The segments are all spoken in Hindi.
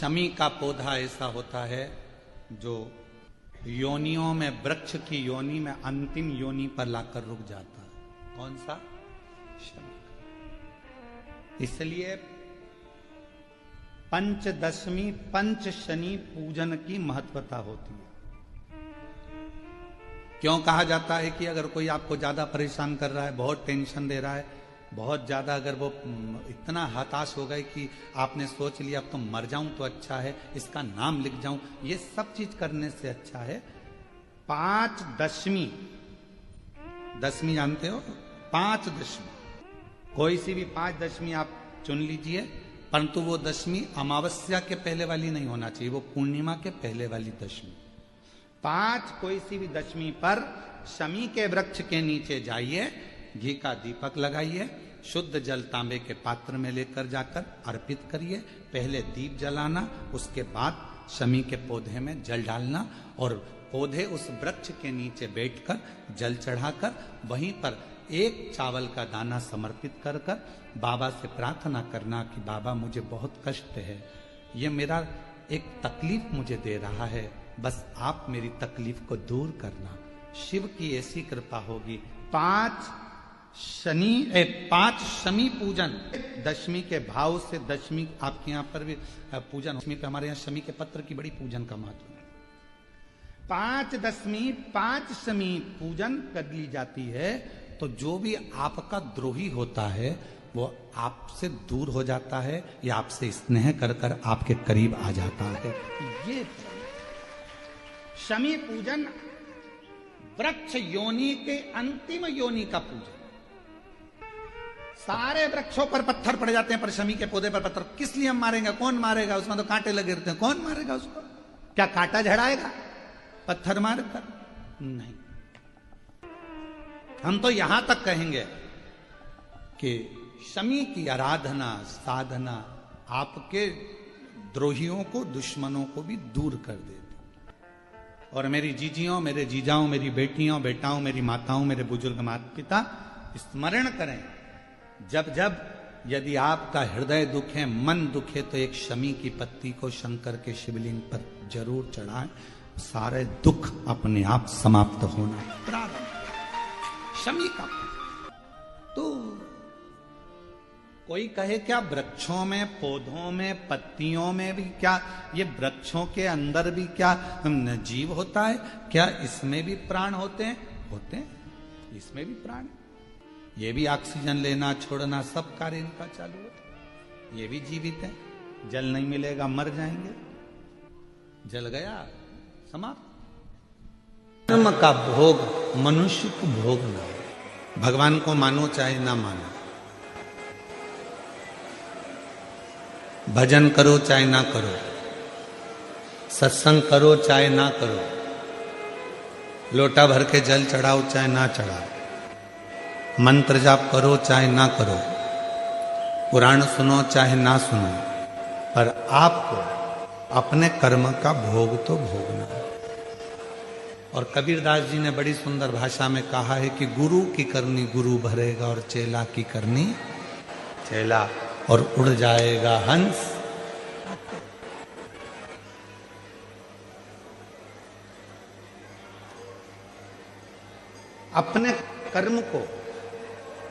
शमी का पौधा ऐसा होता है जो योनियों में, वृक्ष की योनि में अंतिम योनि पर लाकर रुक जाता है। कौन सा? शमी। इसलिए पंचदशमी पंच शनि पूजन की महत्वता होती है। क्यों कहा जाता है कि अगर कोई आपको ज्यादा परेशान कर रहा है, बहुत टेंशन दे रहा है, बहुत ज्यादा अगर वो इतना हताश हो गए कि आपने सोच लिया अब तो मर जाऊं तो अच्छा है, इसका नाम लिख जाऊं, ये सब चीज करने से अच्छा है पांच दशमी। दशमी जानते हो? पांच दशमी, कोई सी भी पांच दशमी आप चुन लीजिए, परंतु वो दशमी अमावस्या के पहले वाली नहीं होना चाहिए, वो पूर्णिमा के पहले वाली दशमी। पांच कोई सी भी दशमी पर शमी के वृक्ष के नीचे जाइए, घी का दीपक लगाइए, शुद्ध जल तांबे के पात्र में लेकर जाकर अर्पित करिए। पहले दीप जलाना, उसके बाद शमी के पौधे में जल डालना और पौधे उस वृक्ष के नीचे बैठकर जल चढ़ाकर वहीं पर एक चावल का दाना समर्पित कर कर बाबा से प्रार्थना करना कि बाबा मुझे बहुत कष्ट है, ये मेरा एक तकलीफ मुझे दे रहा है, बस आप मेरी तकलीफ को दूर करना। शिव की ऐसी कृपा होगी। पांच शमी पूजन, दशमी के भाव से दशमी आपके यहां पर भी पूजन, दशमी पे हमारे यहां शमी के पत्र की बड़ी पूजन का महत्व है। पांच दशमी पांच शमी पूजन कर ली जाती है तो जो भी आपका द्रोही होता है वो आपसे दूर हो जाता है या आपसे स्नेह कर कर आपके करीब आ जाता है। ये शमी पूजन वृक्ष योनि के अंतिम योनि का पूजन। सारे वृक्षों पर पत्थर पड़ जाते हैं पर शमी के पौधे पर पत्थर किस लिए हम मारेंगे? कौन मारेगा? उसमें तो कांटे लगे रहते हैं, कौन मारेगा उसको? क्या कांटा झड़ाएगा पत्थर मारकर? नहीं। हम तो यहां तक कहेंगे कि शमी की आराधना साधना आपके द्रोहियों को, दुश्मनों को भी दूर कर देती। और मेरी जीजियों, मेरे जीजाओं, मेरी बेटियों, बेटाओं, मेरी माताओं, मेरे बुजुर्ग माता पिता स्मरण करें, जब जब यदि आपका हृदय दुखे, मन दुखे, तो एक शमी की पत्ती को शंकर के शिवलिंग पर जरूर चढ़ाएं, सारे दुख अपने आप समाप्त होना प्रारंभ। शमी का तो कोई कहे क्या वृक्षों में, पौधों में, पत्तियों में भी क्या, ये वृक्षों के अंदर भी क्या जीव होता है? क्या इसमें भी प्राण होते हैं? होते हैं, इसमें भी प्राण है। ये भी ऑक्सीजन लेना छोड़ना सब कार्य इनका चालू है, ये भी जीवित है। जल नहीं मिलेगा मर जाएंगे, जल गया समाप्त। कर्म का भोग मनुष्य को भोगना है। भगवान को मानो चाहे ना मानो, भजन करो चाहे ना करो, सत्संग करो चाहे ना करो, लोटा भर के जल चढ़ाओ चाहे ना चढ़ाओ, मंत्र जाप करो चाहे ना करो, पुराण सुनो चाहे ना सुनो, पर आपको अपने कर्म का भोग तो भोगना है। और कबीरदास जी ने बड़ी सुंदर भाषा में कहा है कि गुरु की करनी गुरु भरेगा और चेला की करनी चेला, और उड़ जाएगा हंस। अपने कर्म को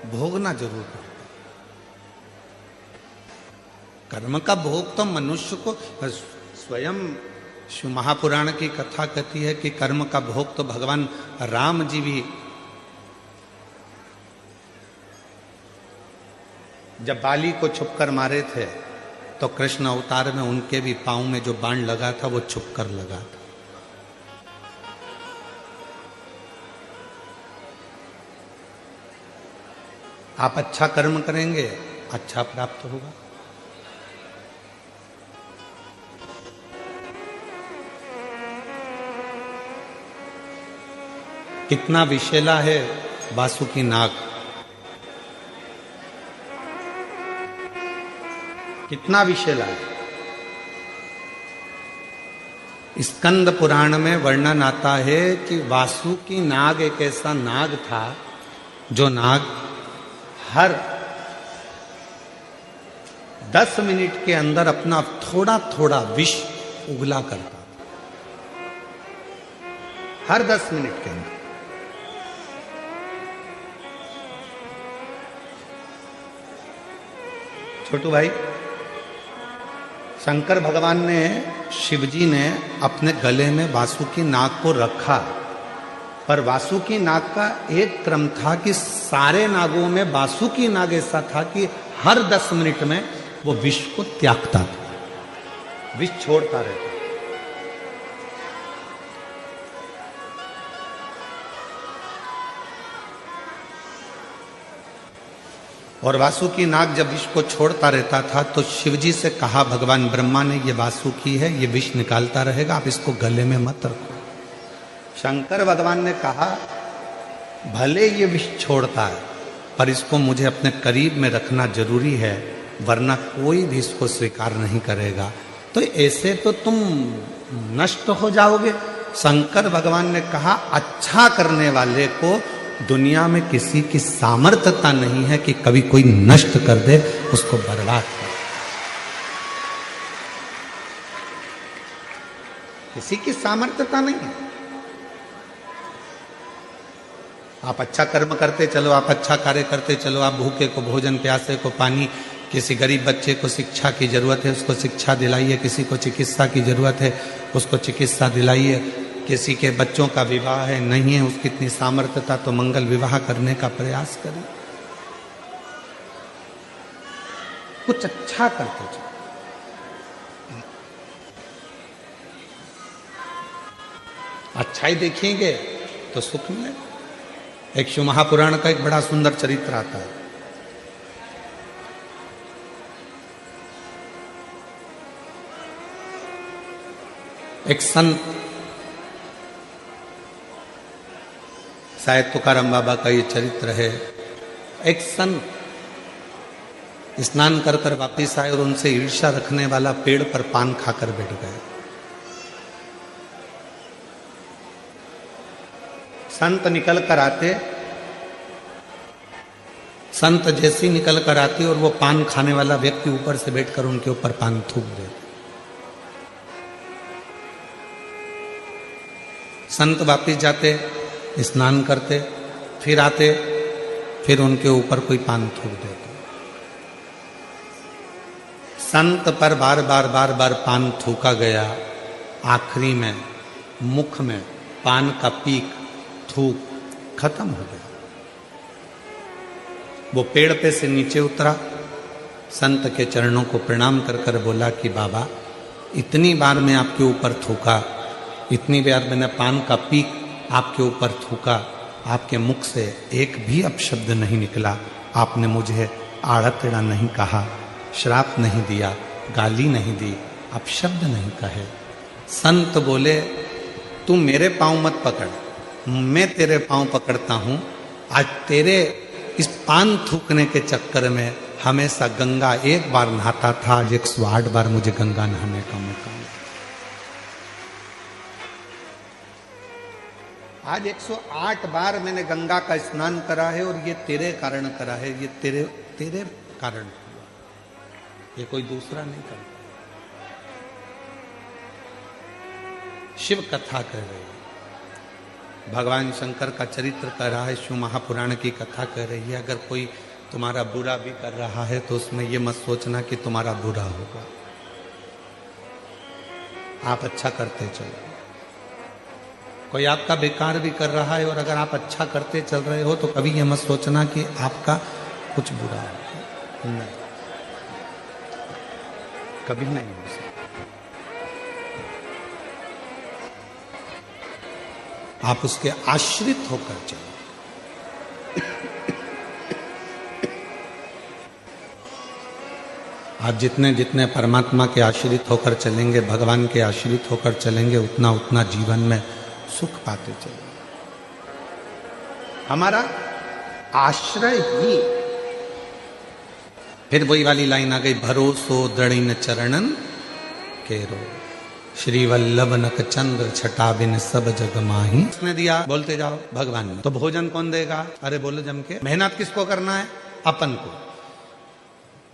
भोगना जरूर है। कर्म का भोग तो मनुष्य को स्वयं, शिव महापुराण की कथा कहती है कि कर्म का भोग तो भगवान राम जी भी, जब बाली को छुपकर मारे थे तो कृष्ण अवतार में उनके भी पांव में जो बाण लगा था वो छुपकर लगा था। आप अच्छा कर्म करेंगे अच्छा प्राप्त होगा। कितना विशेला है वासुकी नाग, कितना विशेला है। स्कंद पुराण में वर्णन आता है कि वासुकी नाग एक ऐसा नाग था जो नाग हर 10 मिनट के अंदर अपना थोड़ा थोड़ा विष उगला करता था, हर 10 मिनट के अंदर। छोटू भाई, शंकर भगवान ने, शिवजी ने अपने गले में वासुकी नाग को रखा, पर वासुकी नाग का एक क्रम था कि सारे नागों में वासुकी नाग ऐसा था कि हर 10 मिनट में वो विष को त्यागता था, विष छोड़ता रहता। और वासुकी नाग जब विष को छोड़ता रहता था तो शिवजी से कहा भगवान ब्रह्मा ने, ये वासुकी है, ये विष निकालता रहेगा, आप इसको गले में मत रखो। शंकर भगवान ने कहा भले ये विष छोड़ता है पर इसको मुझे अपने करीब में रखना जरूरी है, वरना कोई भी इसको स्वीकार नहीं करेगा, तो ऐसे तो तुम नष्ट हो जाओगे। शंकर भगवान ने कहा अच्छा करने वाले को दुनिया में किसी की सामर्थ्यता नहीं है कि कभी कोई नष्ट कर दे, उसको बर्बाद कर, किसी की सामर्थ्यता नहीं है। आप अच्छा कर्म करते चलो, आप अच्छा कार्य करते चलो, आप भूखे को भोजन, प्यासे को पानी, किसी गरीब बच्चे को शिक्षा की जरूरत है उसको शिक्षा दिलाइए, किसी को चिकित्सा की जरूरत है उसको चिकित्सा दिलाइए, किसी के बच्चों का विवाह है, नहीं है उसकी इतनी सामर्थ्यता तो मंगल विवाह करने का प्रयास करें, कुछ अच्छा करते चलो। अच्छाई देखेंगे तो सुख मिलेगा। एक शिव महापुराण का एक बड़ा सुंदर चरित्र आता है। एक संत, शायद तुकाराम बाबा का ये चरित्र है, एक संत स्नान कर कर वापिस आए और उनसे ईर्ष्या रखने वाला पेड़ पर पान खाकर बैठ गए। संत निकल कर आते, संत जैसी निकल कर आती और वो पान खाने वाला व्यक्ति ऊपर से बैठकर उनके ऊपर पान थूक देते। संत वापिस जाते, स्नान करते, फिर आते, फिर उनके ऊपर कोई पान थूक देते। संत पर बार बार पान थूका गया, आखिरी में मुख में पान का पीक थूक खत्म हो गया। वो पेड़ पे से नीचे उतरा, संत के चरणों को प्रणाम कर कर बोला कि बाबा, इतनी बार मैं आपके ऊपर थूका, इतनी बार मैंने पान का पीक आपके ऊपर थूका, आपके मुख से एक भी अपशब्द नहीं निकला, आपने मुझे आड़ा टेढ़ा नहीं कहा, श्राप नहीं दिया, गाली नहीं दी, अपशब्द नहीं कहे। संत बोले तू मेरे पांव मत पकड़, मैं तेरे पांव पकड़ता हूं। आज तेरे इस पान थूकने के चक्कर में हमेशा गंगा एक बार नहाता था, आज 108 बार मुझे गंगा नहाने का मौका मिला। आज 108 बार मैंने गंगा का स्नान करा है और ये तेरे कारण करा है, ये तेरे कारण, ये कोई दूसरा नहीं करता। शिव कथा कह रही है, भगवान शंकर का चरित्र कह रहा है, शिव महापुराण की कथा कह रही है। अगर कोई तुम्हारा बुरा भी कर रहा है तो उसमें ये मत सोचना कि तुम्हारा बुरा होगा, आप अच्छा करते चलो। कोई आपका बेकार भी कर रहा है और अगर आप अच्छा करते चल रहे हो तो कभी ये मत सोचना कि आपका कुछ बुरा है, नहीं, कभी नहीं हो सकता। आप उसके आश्रित होकर चलो। आप जितने जितने परमात्मा के आश्रित होकर चलेंगे, भगवान के आश्रित होकर चलेंगे, उतना उतना जीवन में सुख पाते चलेंगे। हमारा आश्रय ही, फिर वही वाली लाइन आ गई, भरोसो दृढ़ चरणन केरो, श्री वल्लभ नक चंद्र छटा बिन सब जग माही। उसने दिया, बोलते जाओ भगवान ने। तो भोजन कौन देगा? अरे बोलो जम के, मेहनत किसको करना है? अपन को।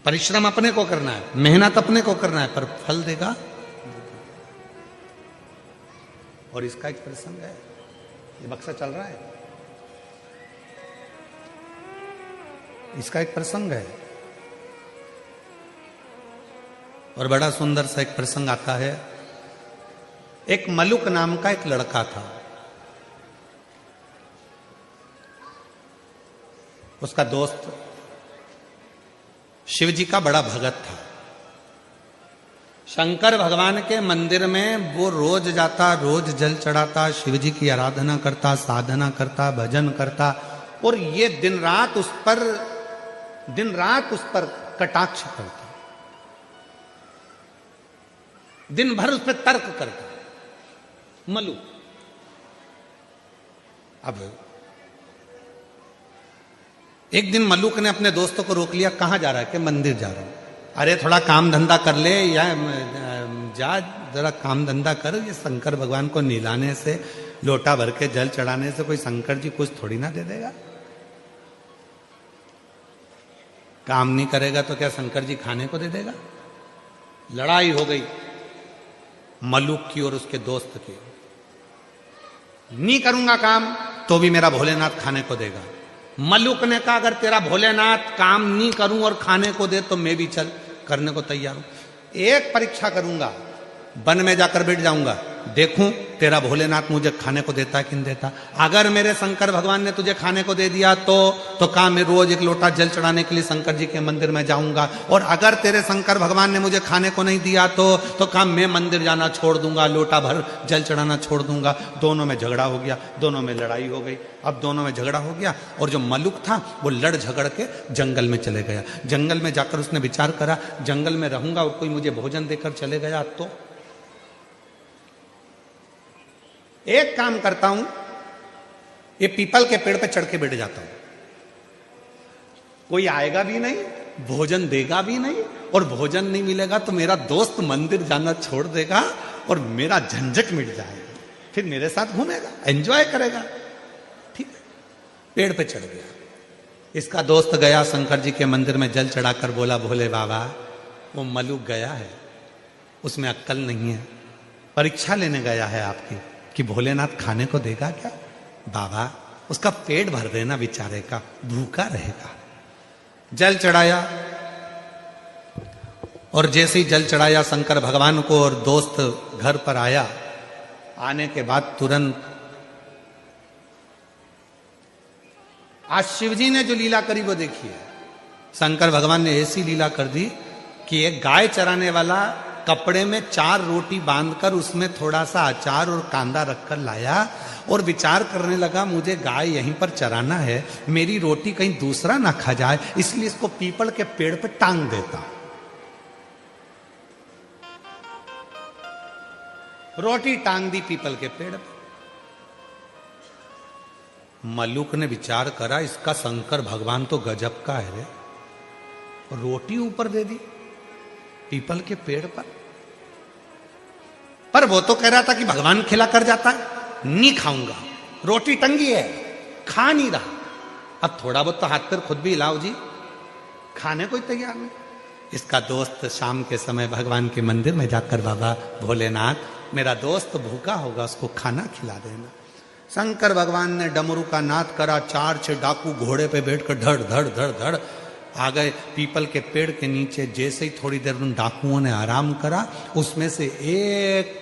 परिश्रम अपने को करना है, मेहनत अपने को करना है, पर फल देगा। और इसका एक प्रसंग है, ये बक्सा चल रहा है, इसका एक प्रसंग है और बड़ा सुंदर सा एक प्रसंग आता है। एक मलुक नाम का एक लड़का था, उसका दोस्त शिव जी का बड़ा भगत था। शंकर भगवान के मंदिर में वो रोज जाता, रोज जल चढ़ाता, शिव जी की आराधना करता, साधना करता, भजन करता, और ये दिन रात उस पर कटाक्ष करता, दिन भर उस पर तर्क करता मलु। अब एक दिन मलुक ने अपने दोस्तों को रोक लिया, कहां जा रहा है? कि मंदिर जा रहा हूं। अरे थोड़ा काम धंधा कर ले, या जा जरा काम धंधा कर, ये शंकर भगवान को नीलाने से, लोटा भर के जल चढ़ाने से कोई शंकर जी कुछ थोड़ी ना दे देगा। काम नहीं करेगा तो क्या शंकर जी खाने को दे देगा? लड़ाई हो गई मलुक की और उसके दोस्त की। नहीं करूंगा काम तो भी मेरा भोलेनाथ खाने को देगा। मलुक ने कहा अगर तेरा भोलेनाथ काम नहीं करूं और खाने को दे तो मैं भी चल करने को तैयार हूं। एक परीक्षा करूंगा, वन में जाकर बैठ जाऊंगा, देखूं तेरा भोलेनाथ मुझे खाने को देता है कि नहीं देता। अगर मेरे शंकर भगवान ने तुझे खाने को दे दिया तो काम मैं रोज एक लोटा जल चढ़ाने के लिए शंकर जी के मंदिर में जाऊंगा, और अगर तेरे शंकर भगवान ने मुझे खाने को नहीं दिया तो काम मैं मंदिर जाना छोड़ दूंगा, लोटा भर जल चढ़ाना छोड़ दूंगा। दोनों में झगड़ा हो गया, दोनों में लड़ाई हो गई। अब दोनों में झगड़ा हो गया और जो मलुक था वो लड़ झगड़ के जंगल में चले गया। जंगल में जाकर उसने विचार करा, जंगल में रहूंगा और कोई मुझे भोजन देकर चले गया तो एक काम करता हूं, ये पीपल के पेड़ पे चढ़ के बैठ जाता हूं, कोई आएगा भी नहीं, भोजन देगा भी नहीं, और भोजन नहीं मिलेगा तो मेरा दोस्त मंदिर जाना छोड़ देगा और मेरा झंझट मिट जाएगा, फिर मेरे साथ घूमेगा, एंजॉय करेगा। ठीक है, पेड़ पे चढ़ गया। इसका दोस्त गया शंकर जी के मंदिर में जल चढ़ाकर बोला, भोले बाबा वो मलुक गया है, उसमें अक्ल नहीं है, परीक्षा लेने गया है आपकी कि भोलेनाथ खाने को देगा क्या? बाबा उसका पेट भर देना बेचारे का, भूखा रहेगा। जल चढ़ाया, और जैसे ही जल चढ़ाया शंकर भगवान को और दोस्त घर पर आया, आने के बाद तुरंत आज शिव जी ने जो लीला करी वो देखिए। शंकर भगवान ने ऐसी लीला कर दी कि एक गाय चराने वाला कपड़े में 4 रोटी बांधकर उसमें थोड़ा सा अचार और कांदा रखकर लाया और विचार करने लगा, मुझे गाय यहीं पर चराना है, मेरी रोटी कहीं दूसरा ना खा जाए, इसलिए इसको पीपल के पेड़ पे टांग देता। रोटी टांग दी पीपल के पेड़ पे। मलुक ने विचार करा, इसका शंकर भगवान तो गजब का है रे, रोटी ऊपर दे दी पीपल के पेड़ पर वो तो कह रहा था कि भगवान खिला कर जाता है, नहीं खाऊंगा, रोटी टंगी है, खा नहीं रहा। अब थोड़ा बहुत तो हाथ पैर खुद भी हिलाओ जी, खाने को ही तैयार नहीं। इसका दोस्त शाम के समय भगवान के मंदिर में जाकर, बाबा भोलेनाथ मेरा दोस्त भूखा होगा, उसको खाना खिला देना। शंकर भगवान ने डमरू का नाद करा, 4-6 डाकू घोड़े पे बैठकर धड़ धड़ धड़ धड़ आ गए पीपल के पेड़ के नीचे। जैसे ही थोड़ी देर उन डाकुओं ने आराम करा, उसमें से एक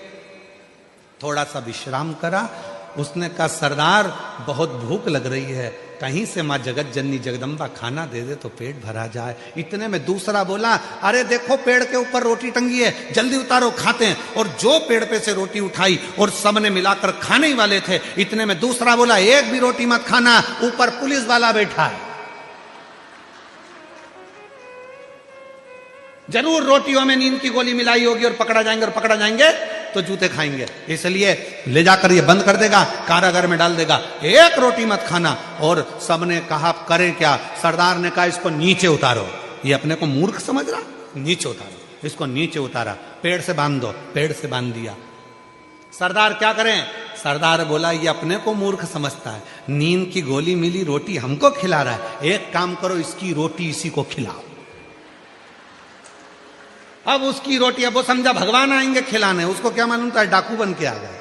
थोड़ा सा विश्राम करा। उसने कहा, सरदार बहुत भूख लग रही है, कहीं से माँ जगत जननी जगदम्बा खाना दे दे तो पेट भरा जाए। इतने में दूसरा बोला, अरे देखो पेड़ के ऊपर रोटी टंगी है, जल्दी उतारो खाते हैं। और जो पेड़ पे से रोटी उठाई और सबने मिलाकर खाने ही वाले थे। इतने में दूसरा बोला, एक भी रोटी मत खाना, ऊपर पुलिस वाला बैठा है, जरूर रोटियों में नींद की गोली मिलाई होगी और पकड़ा जाएंगे तो जूते खाएंगे, इसलिए ले जाकर ये बंद कर देगा, कारागार में डाल देगा, एक रोटी मत खाना। और सबने कहा करें क्या? सरदार ने कहा इसको नीचे उतारो। ये अपने को मूर्ख समझ रहा, नीचे उतारो, इसको नीचे उतारा, पेड़ से बांध दो, पेड़ से बांध दिया। सरदार क्या करें? सरदार बोला, ये अपने को मूर्ख समझता है, नींद की गोली मिली, रोटी हमको खिला रहा है, एक काम करो इसकी रोटी इसी को खिलाओ। अब उसकी रोटी, अब वो समझा भगवान आएंगे खिलाने, उसको क्या मालूम था डाकू बन के आ गए।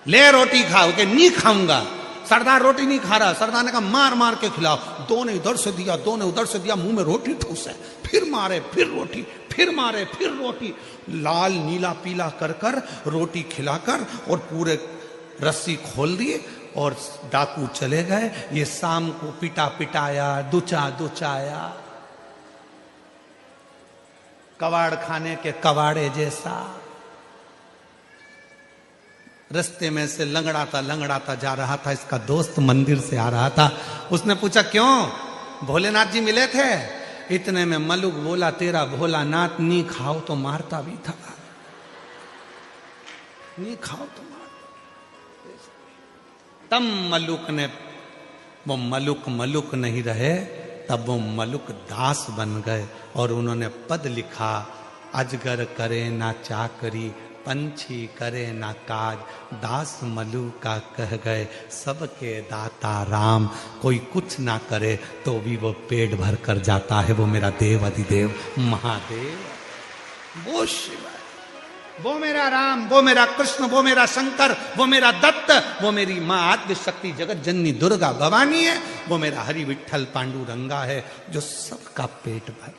ले रोटी खाओ, के नहीं खाऊंगा। सरदार रोटी नहीं खा रहा, सरदार ने कहा मार मार के खिलाओ। दो ने इधर से दिया, दो ने उधर से दिया, मुंह में रोटी ठूसे, फिर मारे, फिर रोटी, फिर मारे, फिर रोटी, लाल नीला पीला कर कर रोटी खिलाकर और पूरे रस्सी खोल दिए और डाकू चले गए। ये शाम को पिटा पिटाया, दुचा दुचाया, कबाड़ खाने के कबाड़े जैसा। रास्ते में से लंगड़ाता जा रहा था। इसका दोस्त मंदिर से आ रहा था। उसने पूछा क्यों, भोलेनाथ जी मिले थे? इतने में मलुक बोला तेरा भोलानाथ नहीं खाओ तो मारता भी था, नहीं खाओ तो मारता। तब मलुक ने, वो मलुक नहीं रहे, तब वो मलुक दास बन गए और उन्होंने पद लिखा, अजगर करे ना चाकरी, पंछी करे ना काज, दास मलु का कह गए, सबके दाता राम। कोई कुछ ना करे तो भी वो पेट भर कर जाता है, वो मेरा देव अधिदेव महादेव, वो शिव, वो मेरा राम, वो मेरा कृष्ण, वो मेरा शंकर, वो मेरा दत्त, वो मेरी माँ आद्य शक्ति जगत जननी दुर्गा भवानी है, वो मेरा हरि विठल पांडुरंगा है जो सबका पेट भर